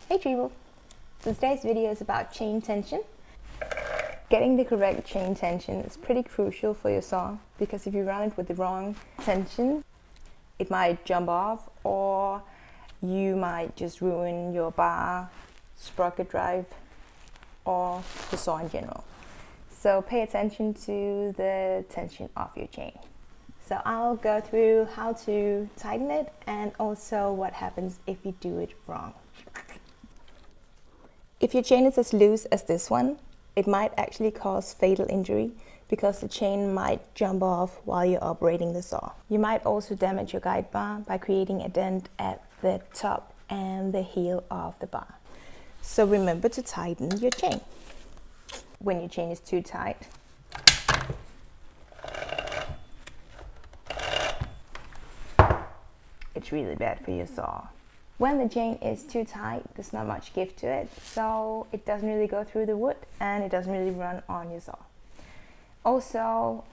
Hey Treble! So today's video is about chain tension. Getting the correct chain tension is pretty crucial for your saw, because if you run it with the wrong tension, it might jump off, or you might just ruin your bar, sprocket drive, or the saw in general. So pay attention to the tension of your chain. So I'll go through how to tighten it and also what happens if you do it wrong. If your chain is as loose as this one, it might actually cause fatal injury because the chain might jump off while you're operating the saw. You might also damage your guide bar by creating a dent at the top and the heel of the bar. So remember to tighten your chain. When your chain is too tight, it's really bad for your saw. When the chain is too tight, there's not much give to it, so it doesn't really go through the wood and it doesn't really run on your saw. Also,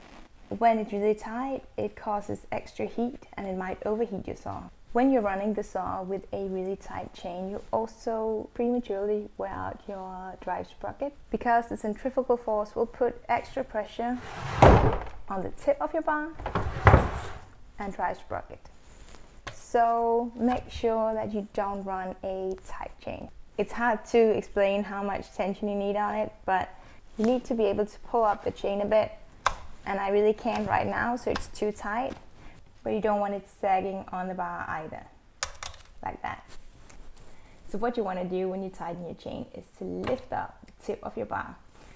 when it's really tight, it causes extra heat and it might overheat your saw. When you're running the saw with a really tight chain, you also prematurely wear out your drive sprocket, because the centrifugal force will put extra pressure on the tip of your bar and drive sprocket. So make sure that you don't run a tight chain. It's hard to explain how much tension you need on it, but you need to be able to pull up the chain a bit, and I really can't right now, so it's too tight, but you don't want it sagging on the bar either, like that. So what you want to do when you tighten your chain is to lift up the tip of your bar,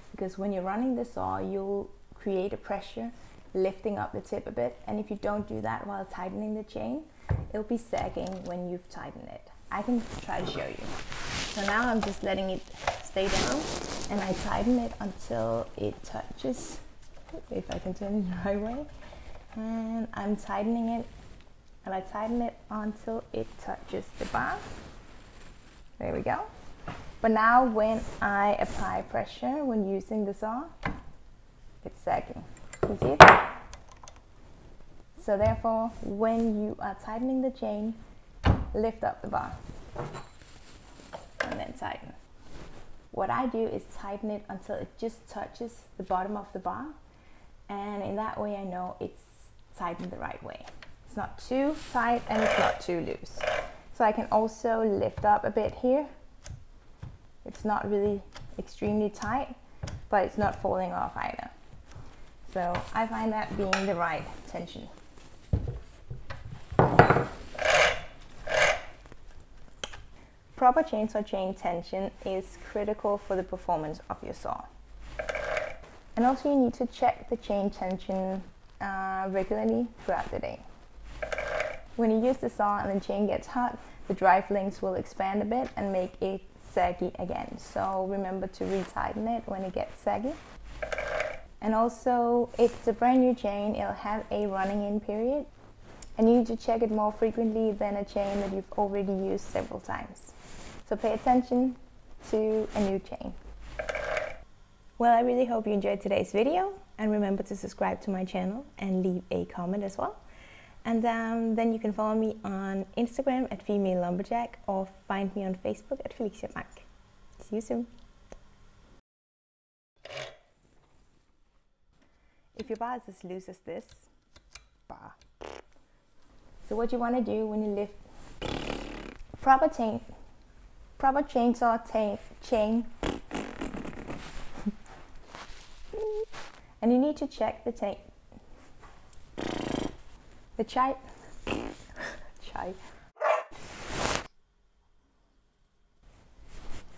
because when you're running the saw, you'll create a pressure lifting up the tip a bit, and if you don't do that while tightening the chain, it'll be sagging when you've tightened it. I can try to show you. So now I'm just letting it stay down, and I tighten it until it touches, if I can turn it the right way, and I'm tightening it, and I tighten it until it touches the bar. There we go. But now when I apply pressure when using the saw, it's sagging. You see it? So therefore, when you are tightening the chain, lift up the bar and then tighten. What I do is tighten it until it just touches the bottom of the bar, and in that way I know it's tightened the right way. It's not too tight and it's not too loose. So I can also lift up a bit here. It's not really extremely tight, but it's not falling off either. So I find that being the right tension. Proper chainsaw chain tension is critical for the performance of your saw. And also you need to check the chain tension regularly throughout the day. When you use the saw and the chain gets hot, the drive links will expand a bit and make it saggy again. So remember to re-tighten it when it gets saggy. And also, if it's a brand new chain, it'll have a running in period, and you need to check it more frequently than a chain that you've already used several times. So pay attention to a new chain. Well, I really hope you enjoyed today's video, and remember to subscribe to my channel and leave a comment as well. And then you can follow me on Instagram at Female Lumberjack, or find me on Facebook at Felixia Bank. See you soon. If your bar is as loose as this bar. So what you want to do when you lift proper chainsaw chain, and you need to check the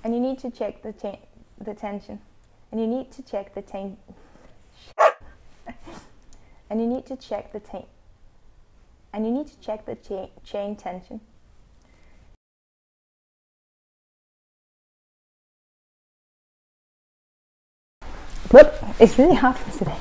and you need to check the tension, and you need to check the and you need to check the chain tension. But it's really hard for today.